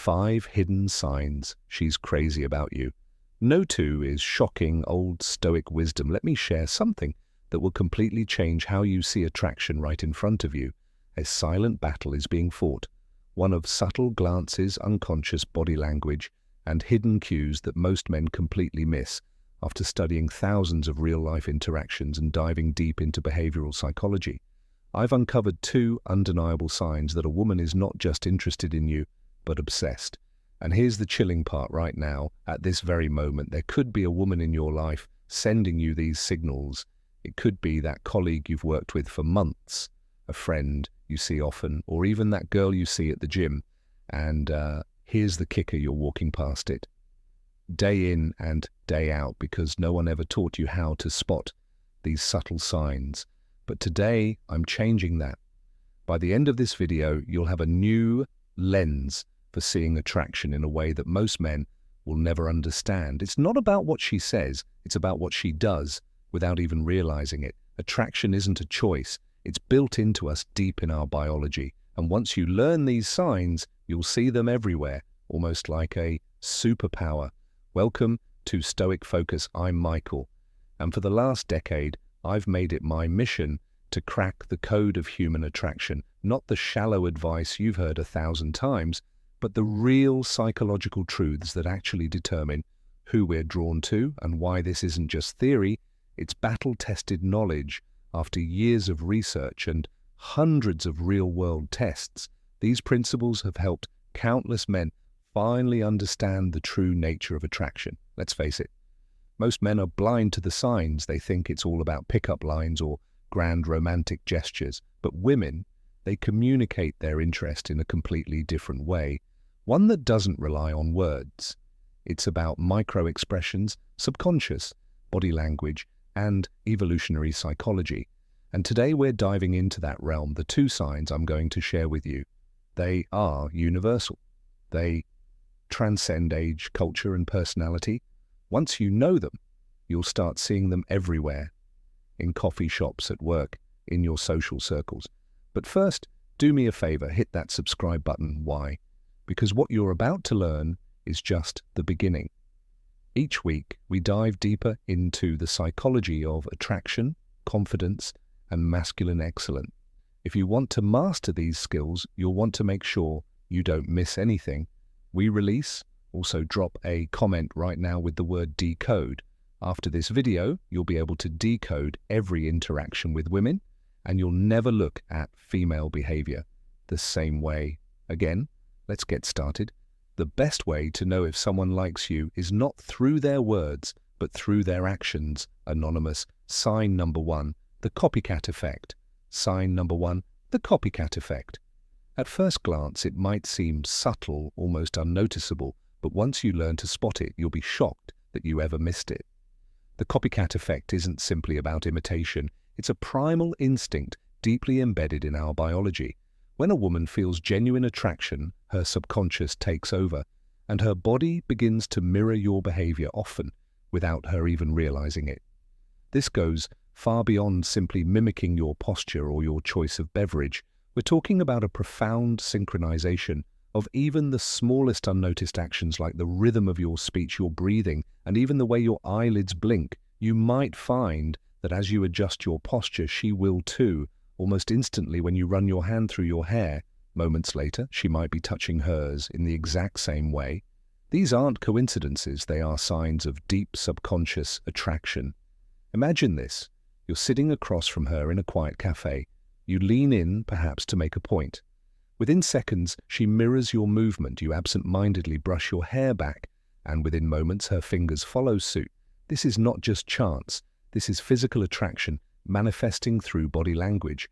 5 hidden signs she's crazy about you. No.2 is shocking old Stoic wisdom. Let me share something that will completely change how you see attraction right in front of you. A silent battle is being fought, one of subtle glances, unconscious body language, and hidden cues that most men completely miss. After studying thousands of real-life interactions and diving deep into behavioral psychology, I've uncovered 2 undeniable signs that a woman is not just interested in you, but obsessed. And here's the chilling part right now. At this very moment, there could be a woman in your life sending you these signals. It could be that colleague you've worked with for months, a friend you see often, or even that girl you see at the gym. And here's the kicker: you're walking past it day in and day out because no one ever taught you how to spot these subtle signs. But today, I'm changing that. By the end of this video, you'll have a new lens for seeing attraction in a way that most men will never understand. It's not about what she says, it's about what she does without even realizing it. Attraction isn't a choice, it's built into us deep in our biology. And once you learn these signs, you'll see them everywhere, almost like a superpower. Welcome to Stoic Focus. I'm Michael, and for the last decade, I've made it my mission to crack the code of human attraction, not the shallow advice you've heard 1,000 times, but the real psychological truths that actually determine who we're drawn to and why this isn't just theory, it's battle-tested knowledge. After years of research and hundreds of real-world tests, these principles have helped countless men finally understand the true nature of attraction. Let's face it, most men are blind to the signs. They think it's all about pickup lines or grand romantic gestures. But women, they communicate their interest in a completely different way, one that doesn't rely on words. It's about micro-expressions, subconscious body language, and evolutionary psychology. And today we're diving into that realm. The 2 signs I'm going to share with you, they are universal. They transcend age, culture, and personality. Once you know them, you'll start seeing them everywhere, in coffee shops, at work, in your social circles. But first, do me a favor, hit that subscribe button. Why? Because what you're about to learn is just the beginning. Each week, we dive deeper into the psychology of attraction, confidence, and masculine excellence. If you want to master these skills, you'll want to make sure you don't miss anything we release. Also drop a comment right now with the word decode. After this video, you'll be able to decode every interaction with women, and you'll never look at female behavior the same way again. Let's get started. The best way to know if someone likes you is not through their words, but through their actions. Anonymous. Sign number 1, the copycat effect. Sign number 1, the copycat effect. At first glance, it might seem subtle, almost unnoticeable, but once you learn to spot it, you'll be shocked that you ever missed it. The copycat effect isn't simply about imitation. It's a primal instinct deeply embedded in our biology. When a woman feels genuine attraction, her subconscious takes over, and her body begins to mirror your behavior, often without her even realizing it. This goes far beyond simply mimicking your posture or your choice of beverage. We're talking about a profound synchronization of even the smallest unnoticed actions, like the rhythm of your speech, your breathing, and even the way your eyelids blink. You might find that as you adjust your posture, she will too. Almost instantly, when you run your hand through your hair, moments later, she might be touching hers in the exact same way. These aren't coincidences, they are signs of deep subconscious attraction. Imagine this. You're sitting across from her in a quiet cafe. You lean in, perhaps to make a point. Within seconds, she mirrors your movement. You absent-mindedly brush your hair back, and within moments, her fingers follow suit. This is not just chance. This is physical attraction manifesting through body language.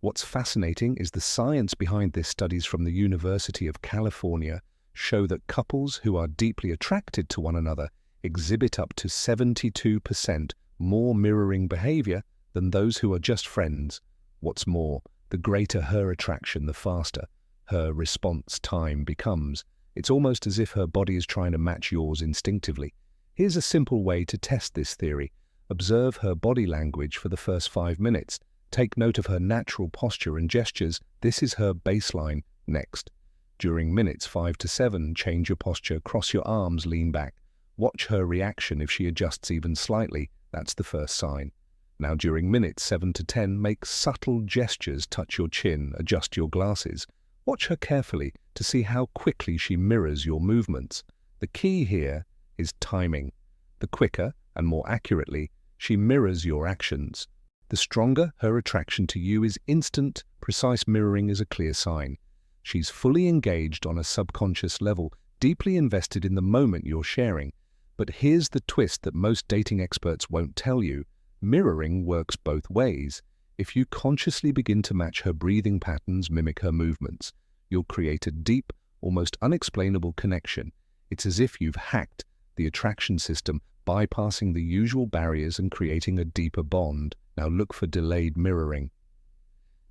What's fascinating is the science behind this. Studies from the University of California show that couples who are deeply attracted to one another exhibit up to 72% more mirroring behavior than those who are just friends. What's more, the greater her attraction, the faster her response time becomes. It's almost as if her body is trying to match yours instinctively. Here's a simple way to test this theory. Observe her body language for the first 5 minutes. Take note of her natural posture and gestures. This is her baseline. Next, During minutes 5 to 7, change your posture, cross your arms, lean back. Watch her reaction. If she adjusts even slightly, that's the first sign. Now during minutes 7 to 10, make subtle gestures, touch your chin, adjust your glasses. Watch her carefully to see how quickly she mirrors your movements. The key here is timing. The quicker and more accurately she mirrors your actions, the stronger her attraction to you is. Instant, precise mirroring is a clear sign. She's fully engaged on a subconscious level, deeply invested in the moment you're sharing. But here's the twist that most dating experts won't tell you. Mirroring works both ways. If you consciously begin to match her breathing patterns, mimic her movements, you'll create a deep, almost unexplainable connection. It's as if you've hacked the attraction system, bypassing the usual barriers and creating a deeper bond. Now look for delayed mirroring.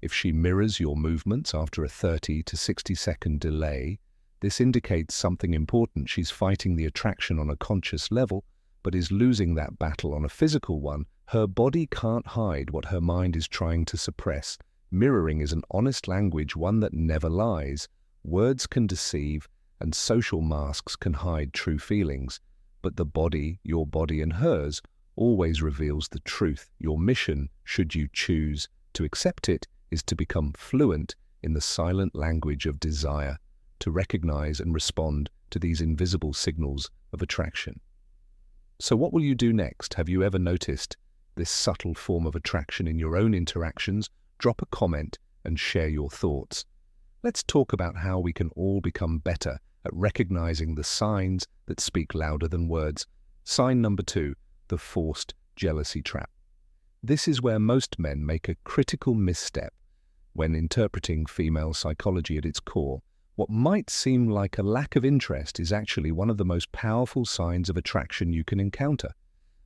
If she mirrors your movements after a 30 to 60-second delay, this indicates something important. She's fighting the attraction on a conscious level, but is losing that battle on a physical one. Her body can't hide what her mind is trying to suppress. Mirroring is an honest language, one that never lies. Words can deceive, and social masks can hide true feelings. But the body, your body and hers, always reveals the truth. Your mission, should you choose to accept it, is to become fluent in the silent language of desire, to recognize and respond to these invisible signals of attraction. So what will you do next? Have you ever noticed this subtle form of attraction in your own interactions? Drop a comment and share your thoughts. Let's talk about how we can all become better at recognizing the signs that speak louder than words. Sign number 2, the forced jealousy trap. This is where most men make a critical misstep when interpreting female psychology at its core. What might seem like a lack of interest is actually one of the most powerful signs of attraction you can encounter.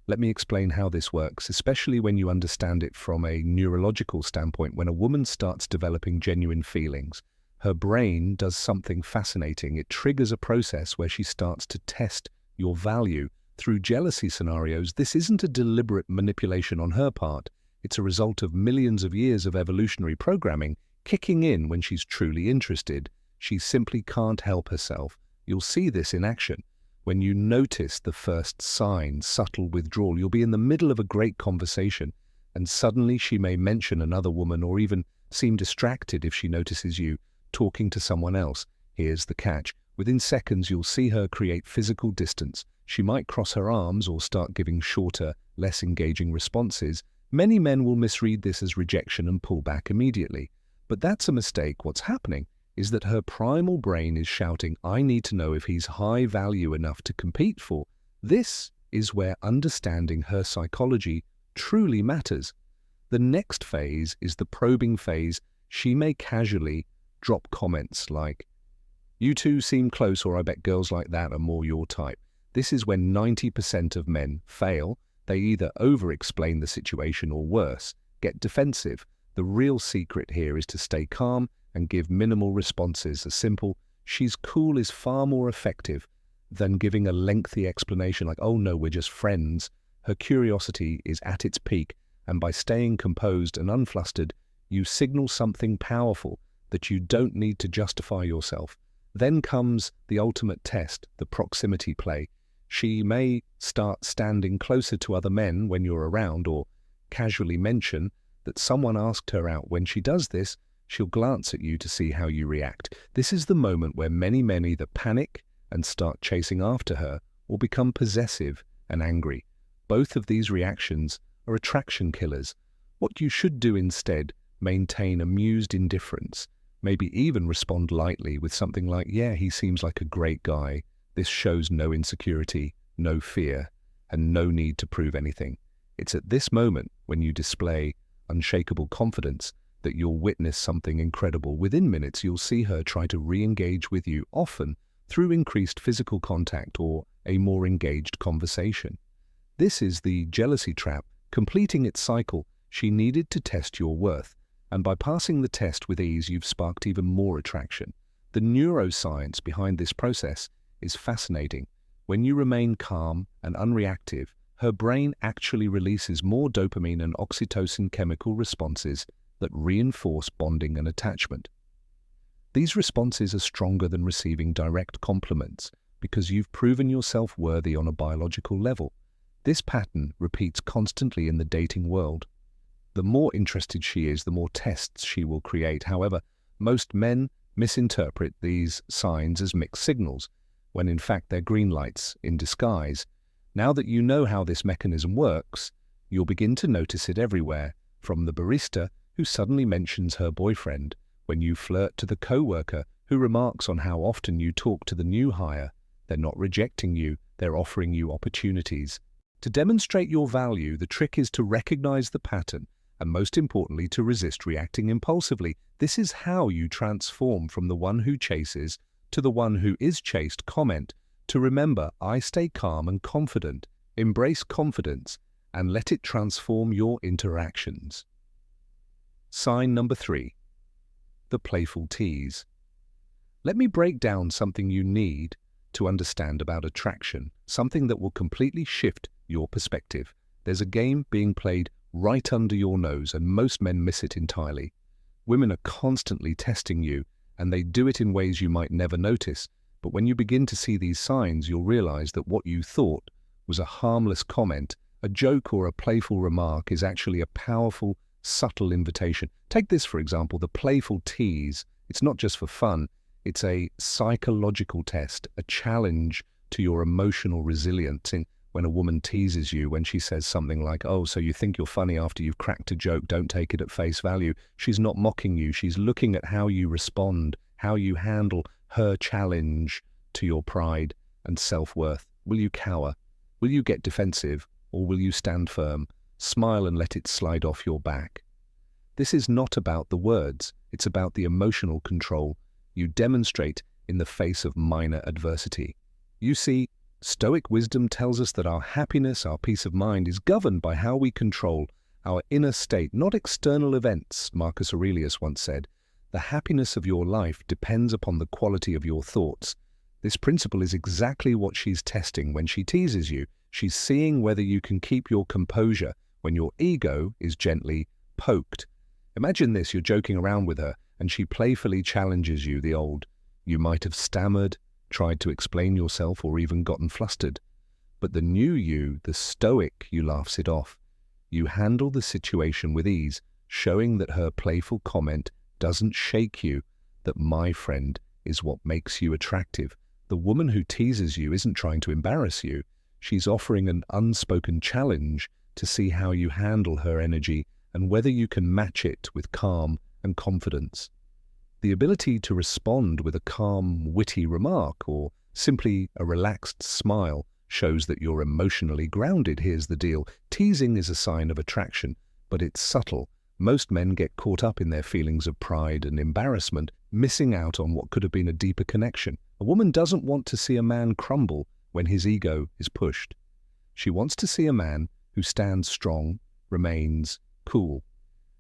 Let me explain how this works, especially when you understand it from a neurological standpoint. When a woman starts developing genuine feelings, her brain does something fascinating. It triggers a process where she starts to test your value through jealousy scenarios. This isn't a deliberate manipulation on her part. It's a result of millions of years of evolutionary programming kicking in when she's truly interested. She simply can't help herself. You'll see this in action. When you notice the first sign, subtle withdrawal, you'll be in the middle of a great conversation, and suddenly she may mention another woman or even seem distracted if she notices you talking to someone else. Here's the catch. Within seconds, you'll see her create physical distance. She might cross her arms or start giving shorter, less engaging responses. Many men will misread this as rejection and pull back immediately. But that's a mistake. What's happening is that her primal brain is shouting, I need to know if he's high value enough to compete for. This is where understanding her psychology truly matters. The next phase is the probing phase. She may casually drop comments like, you two seem close, or I bet girls like that are more your type. This is when 90% of men fail. They either over-explain the situation or worse, get defensive. The real secret here is to stay calm and give minimal responses. A simple, she's cool is far more effective than giving a lengthy explanation like, oh no, we're just friends. Her curiosity is at its peak, and by staying composed and unflustered, you signal something powerful that you don't need to justify yourself. Then comes the ultimate test, the proximity play. She may start standing closer to other men when you're around, or casually mention that someone asked her out. When she does this, she'll glance at you to see how you react. This is the moment where many men either panic and start chasing after her, or become possessive and angry. Both of these reactions are attraction killers. What you should do instead, maintain amused indifference. Maybe even respond lightly with something like, yeah, he seems like a great guy. This shows no insecurity, no fear, and no need to prove anything. It's at this moment, when you display unshakable confidence, that you'll witness something incredible. Within minutes, you'll see her try to re-engage with you, often through increased physical contact or a more engaged conversation. This is the jealousy trap. Completing its cycle, she needed to test your worth, and by passing the test with ease, you've sparked even more attraction. The neuroscience behind this process is fascinating. When you remain calm and unreactive, her brain actually releases more dopamine and oxytocin chemical responses that reinforce bonding and attachment. These responses are stronger than receiving direct compliments because you've proven yourself worthy on a biological level. This pattern repeats constantly in the dating world. The more interested she is, the more tests she will create. However, most men misinterpret these signs as mixed signals, when in fact they're green lights in disguise. Now that you know how this mechanism works, you'll begin to notice it everywhere, from the barista who suddenly mentions her boyfriend, when you flirt, to the co-worker who remarks on how often you talk to the new hire. They're not rejecting you, they're offering you opportunities. To demonstrate your value, the trick is to recognize the pattern, and most importantly, to resist reacting impulsively. This is how you transform from the one who chases to the one who is chased. Comment to remember, I stay calm and confident. Embrace confidence and let it transform your interactions. Sign number 3. The playful tease. Let me break down something you need to understand about attraction, something that will completely shift your perspective. There's a game being played right under your nose, and most men miss it entirely. Women are constantly testing you, and they do it in ways you might never notice. But when you begin to see these signs, you'll realize that what you thought was a harmless comment, a joke, or a playful remark is actually a powerful, subtle invitation. Take this, for example, the playful tease. It's not just for fun. It's a psychological test, a challenge to your emotional resilience. When a woman teases you, when she says something like, oh, so you think you're funny after you've cracked a joke, don't take it at face value. She's not mocking you. She's looking at how you respond, how you handle her challenge to your pride and self-worth. Will you cower? Will you get defensive? Or will you stand firm, smile and let it slide off your back? This is not about the words. It's about the emotional control you demonstrate in the face of minor adversity. You see, Stoic wisdom tells us that our happiness, our peace of mind, is governed by how we control our inner state, not external events. Marcus Aurelius once said, the happiness of your life depends upon the quality of your thoughts. This principle is exactly what she's testing when she teases you. She's seeing whether you can keep your composure when your ego is gently poked. Imagine this, you're joking around with her, and she playfully challenges you, the old, you might have stammered, tried to explain yourself, or even gotten flustered. But the new you, the stoic you, laughs it off. You handle the situation with ease, showing that her playful comment doesn't shake you, that my friend is what makes you attractive. The woman who teases you isn't trying to embarrass you. She's offering an unspoken challenge to see how you handle her energy and whether you can match it with calm and confidence. The ability to respond with a calm, witty remark or simply a relaxed smile shows that you're emotionally grounded. Here's the deal. Teasing is a sign of attraction, but it's subtle. Most men get caught up in their feelings of pride and embarrassment, missing out on what could have been a deeper connection. A woman doesn't want to see a man crumble when his ego is pushed. She wants to see a man who stands strong, remains cool,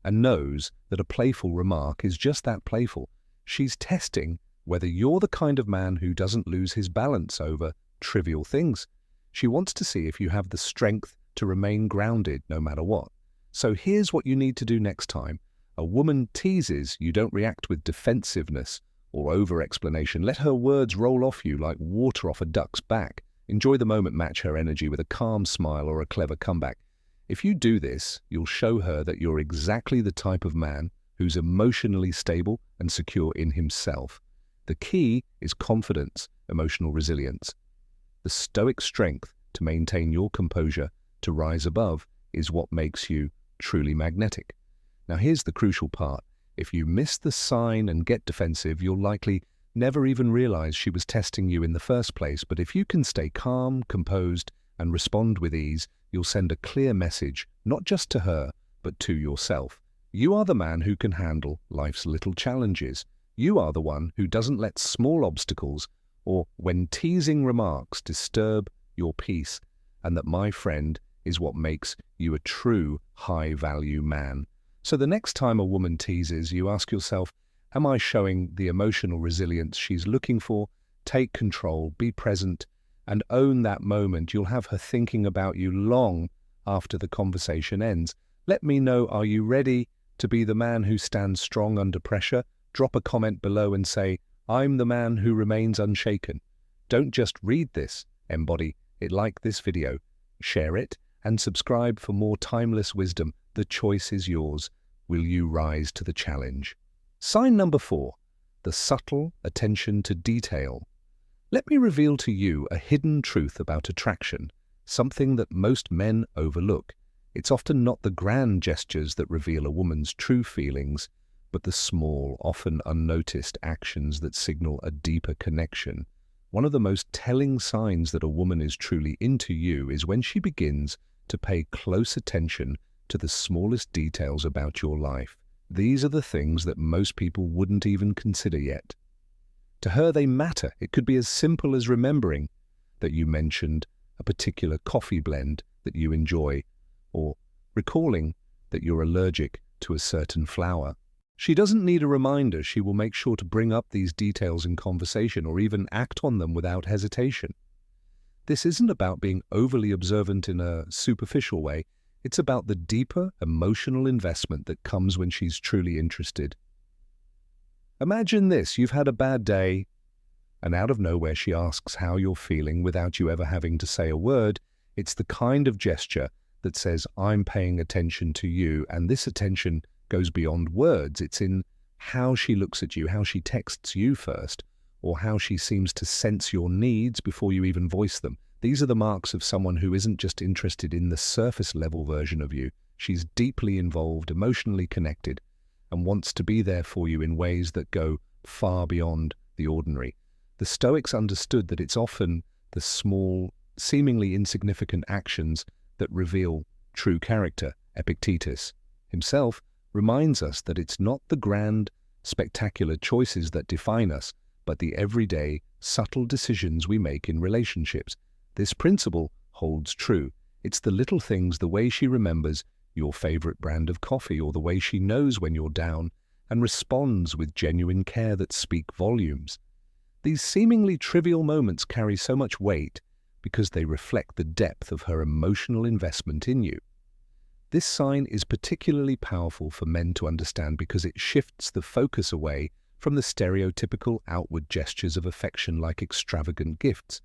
and knows that a playful remark is just that, playful. She's testing whether you're the kind of man who doesn't lose his balance over trivial things. She wants to see if you have the strength to remain grounded no matter what. So here's what you need to do next time. A woman teases, you don't react with defensiveness or over-explanation. Let her words roll off you like water off a duck's back. Enjoy the moment, match her energy with a calm smile or a clever comeback. If you do this, you'll show her that you're exactly the type of man who's emotionally stable and secure in himself. The key is confidence, emotional resilience. The stoic strength to maintain your composure, to rise above, is what makes you truly magnetic. Now here's the crucial part. If you miss the sign and get defensive, you'll likely never even realize she was testing you in the first place. But if you can stay calm, composed, and respond with ease, you'll send a clear message, not just to her, but to yourself. You are the man who can handle life's little challenges. You are the one who doesn't let small obstacles or when teasing remarks disturb your peace, and that, my friend, is what makes you a true high-value man. So the next time a woman teases, you ask yourself, am I showing the emotional resilience she's looking for? Take control, be present, and own that moment. You'll have her thinking about you long after the conversation ends. Let me know, are you ready to be the man who stands strong under pressure, drop a comment below and say, "I'm the man who remains unshaken." Don't just read this, embody it. Like this video, share it, and subscribe for more timeless wisdom. The choice is yours. Will you rise to the challenge? Sign number 4, the subtle attention to detail. Let me reveal to you a hidden truth about attraction, something that most men overlook. It's often not the grand gestures that reveal a woman's true feelings, but the small, often unnoticed actions that signal a deeper connection. One of the most telling signs that a woman is truly into you is when she begins to pay close attention to the smallest details about your life. These are the things that most people wouldn't even consider yet. To her, they matter. It could be as simple as remembering that you mentioned a particular coffee blend that you enjoy, or recalling that you're allergic to a certain flower. She doesn't need a reminder. She will make sure to bring up these details in conversation or even act on them without hesitation. This isn't about being overly observant in a superficial way. It's about the deeper emotional investment that comes when she's truly interested. Imagine this: you've had a bad day, and out of nowhere she asks how you're feeling without you ever having to say a word. It's the kind of gesture that says, "I'm paying attention to you," and this attention goes beyond words. It's in how she looks at you, how she texts you first, or how she seems to sense your needs before you even voice them. These are the marks of someone who isn't just interested in the surface-level version of you. She's deeply involved, emotionally connected, and wants to be there for you in ways that go far beyond the ordinary. The Stoics understood that it's often the small, seemingly insignificant actions that reveal true character. Epictetus himself reminds us that it's not the grand, spectacular choices that define us, but the everyday, subtle decisions we make in relationships. This principle holds true. It's the little things, the way she remembers your favorite brand of coffee, or the way she knows when you're down and responds with genuine care, that speak volumes. These seemingly trivial moments carry so much weight because they reflect the depth of her emotional investment in you. This sign is particularly powerful for men to understand because it shifts the focus away from the stereotypical outward gestures of affection like extravagant gifts.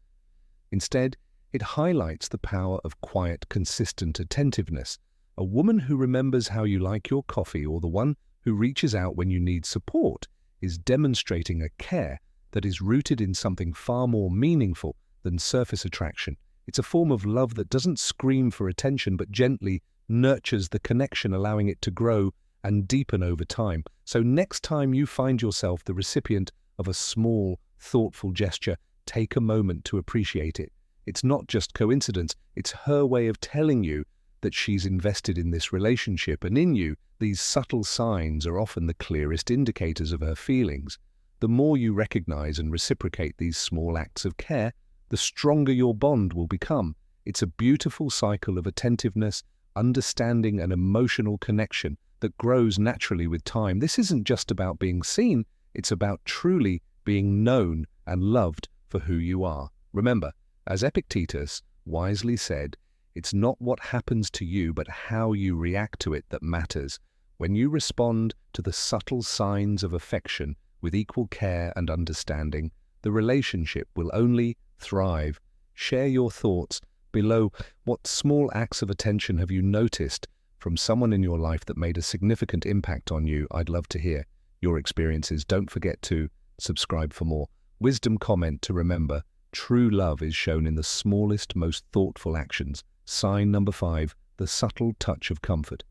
Instead, it highlights the power of quiet, consistent attentiveness. A woman who remembers how you like your coffee, or the one who reaches out when you need support, is demonstrating a care that is rooted in something far more meaningful than surface attraction. It's a form of love that doesn't scream for attention but gently nurtures the connection, allowing it to grow and deepen over time. So next time you find yourself the recipient of a small, thoughtful gesture, take a moment to appreciate it. It's not just coincidence. It's her way of telling you that she's invested in this relationship and in you. These subtle signs are often the clearest indicators of her feelings. The more you recognize and reciprocate these small acts of care, the stronger your bond will become. It's a beautiful cycle of attentiveness, understanding, and emotional connection that grows naturally with time. This isn't just about being seen, it's about truly being known and loved for who you are. Remember, as Epictetus wisely said, it's not what happens to you, but how you react to it that matters. When you respond to the subtle signs of affection with equal care and understanding, the relationship will only thrive. Share your thoughts below. What small acts of attention have you noticed from someone in your life that made a significant impact on you? I'd love to hear your experiences. Don't forget to subscribe for more. Wisdom comment to remember: true love is shown in the smallest, most thoughtful actions. Sign number 5, the subtle touch of comfort.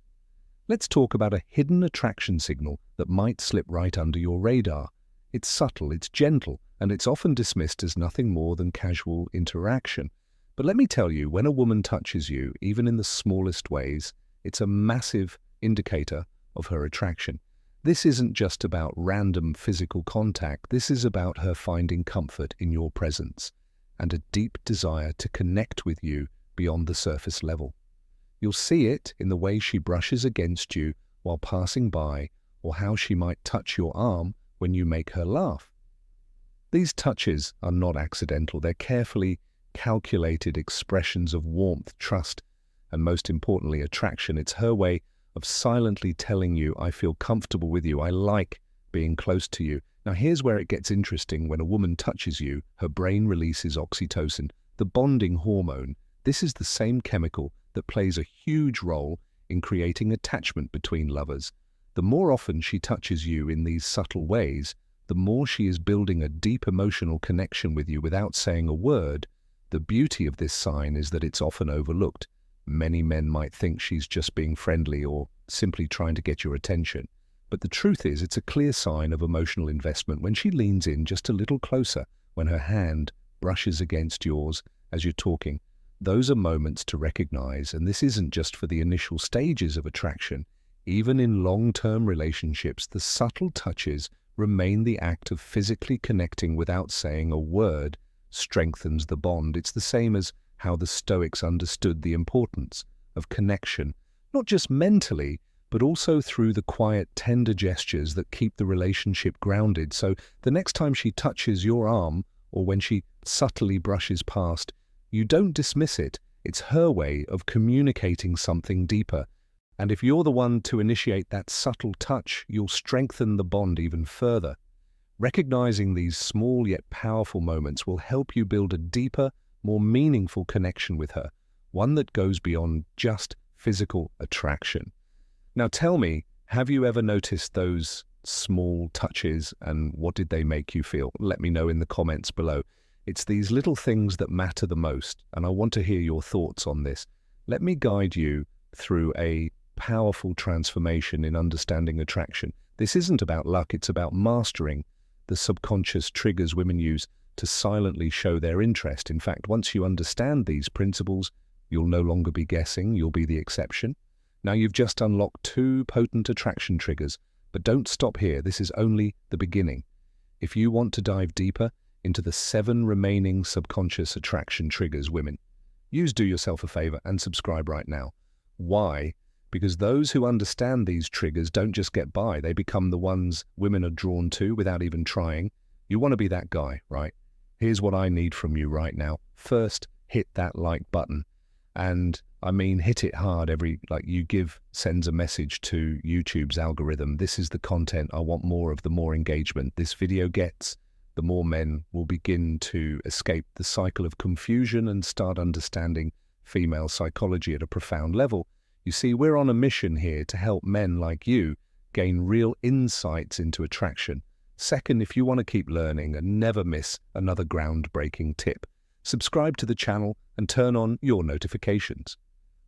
Let's talk about a hidden attraction signal that might slip right under your radar. It's subtle, it's gentle, and it's often dismissed as nothing more than casual interaction. But let me tell you, when a woman touches you, even in the smallest ways, it's a massive indicator of her attraction. This isn't just about random physical contact. This is about her finding comfort in your presence and a deep desire to connect with you beyond the surface level. You'll see it in the way she brushes against you while passing by, or how she might touch your arm when you make her laugh. These touches are not accidental. They're carefully calculated expressions of warmth, trust, and most importantly, attraction. It's her way of silently telling you, "I feel comfortable with you. I like being close to you. Now here's where it gets interesting. When a woman touches you, her brain releases oxytocin, the bonding hormone. This is the same chemical that plays a huge role in creating attachment between lovers. The more often she touches you in these subtle ways, the more she is building a deep emotional connection with you without saying a word. The beauty of this sign is that it's often overlooked. Many men might think she's just being friendly or simply trying to get your attention. But the truth is, it's a clear sign of emotional investment when she leans in just a little closer, when her hand brushes against yours as you're talking. Those are moments to recognize, and this isn't just for the initial stages of attraction. Even in long-term relationships, the subtle touches remain. The act of physically connecting without saying a word strengthens the bond. It's the same as how the Stoics understood the importance of connection, not just mentally, but also through the quiet, tender gestures that keep the relationship grounded. So the next time she touches your arm, or when she subtly brushes past, you don't dismiss it. It's her way of communicating something deeper. And if you're the one to initiate that subtle touch, you'll strengthen the bond even further. Recognizing these small yet powerful moments will help you build a deeper, more meaningful connection with her, one that goes beyond just physical attraction. Now tell me, have you ever noticed those small touches, and what did they make you feel? Let me know in the comments below. It's these little things that matter the most, and I want to hear your thoughts on this. Let me guide you through a powerful transformation in understanding attraction. This isn't about luck, it's about mastering the subconscious triggers women use to silently show their interest. In fact, once you understand these principles, you'll no longer be guessing, you'll be the exception. Now you've just unlocked 2 potent attraction triggers, but don't stop here. This is only the beginning. If you want to dive deeper into the 7 remaining subconscious attraction triggers, women, do yourself a favor and subscribe right now. Why? Because those who understand these triggers don't just get by, they become the ones women are drawn to without even trying. You want to be that guy, right? Here's what I need from you right now. First, hit that like button. And I mean, hit it hard. Every like you give sends a message to YouTube's algorithm. This is the content I want more of. The more engagement this video gets, the more men will begin to escape the cycle of confusion and start understanding female psychology at a profound level. You see, we're on a mission here to help men like you gain real insights into attraction. Second, if you want to keep learning and never miss another groundbreaking tip, subscribe to the channel and turn on your notifications.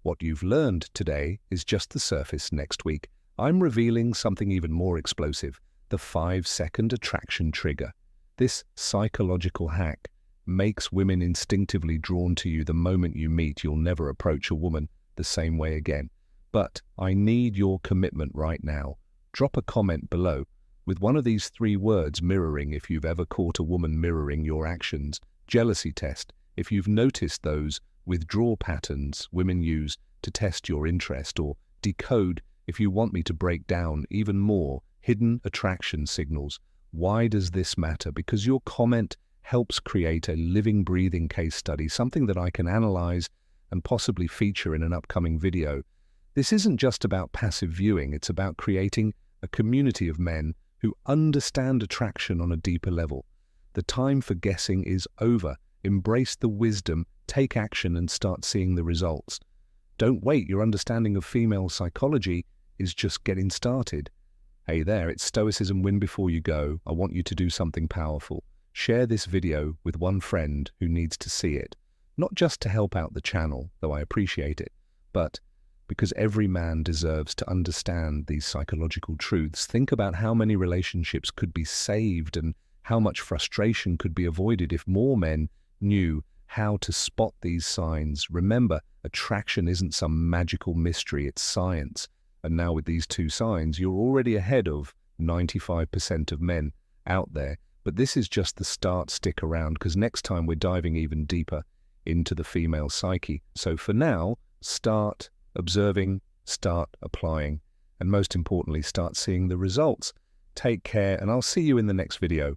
What you've learned today is just the surface. Next week, I'm revealing something even more explosive, the 5-second attraction trigger. This psychological hack makes women instinctively drawn to you the moment you meet. You'll never approach a woman the same way again. But I need your commitment right now. Drop a comment below with one of these 3 words: mirroring, if you've ever caught a woman mirroring your actions; jealousy test, if you've noticed those withdrawal patterns women use to test your interest; or decode, if you want me to break down even more hidden attraction signals. Why does this matter? Because your comment helps create a living, breathing case study, something that I can analyze and possibly feature in an upcoming video. This isn't just about passive viewing, it's about creating a community of men who understand attraction on a deeper level. The time for guessing is over. Embrace the wisdom, take action, and start seeing the results. Don't wait, your understanding of female psychology is just getting started. Hey there, it's Stoicism Win Before You Go. I want you to do something powerful. Share this video with one friend who needs to see it. Not just to help out the channel, though I appreciate it, but because every man deserves to understand these psychological truths. Think about how many relationships could be saved and how much frustration could be avoided if more men knew how to spot these signs. Remember, attraction isn't some magical mystery, it's science. And now with these 2 signs, you're already ahead of 95% of men out there. But this is just the start. Stick around, because next time we're diving even deeper into the female psyche. So for now, start observing, start applying, and most importantly, start seeing the results. Take care, and I'll see you in the next video.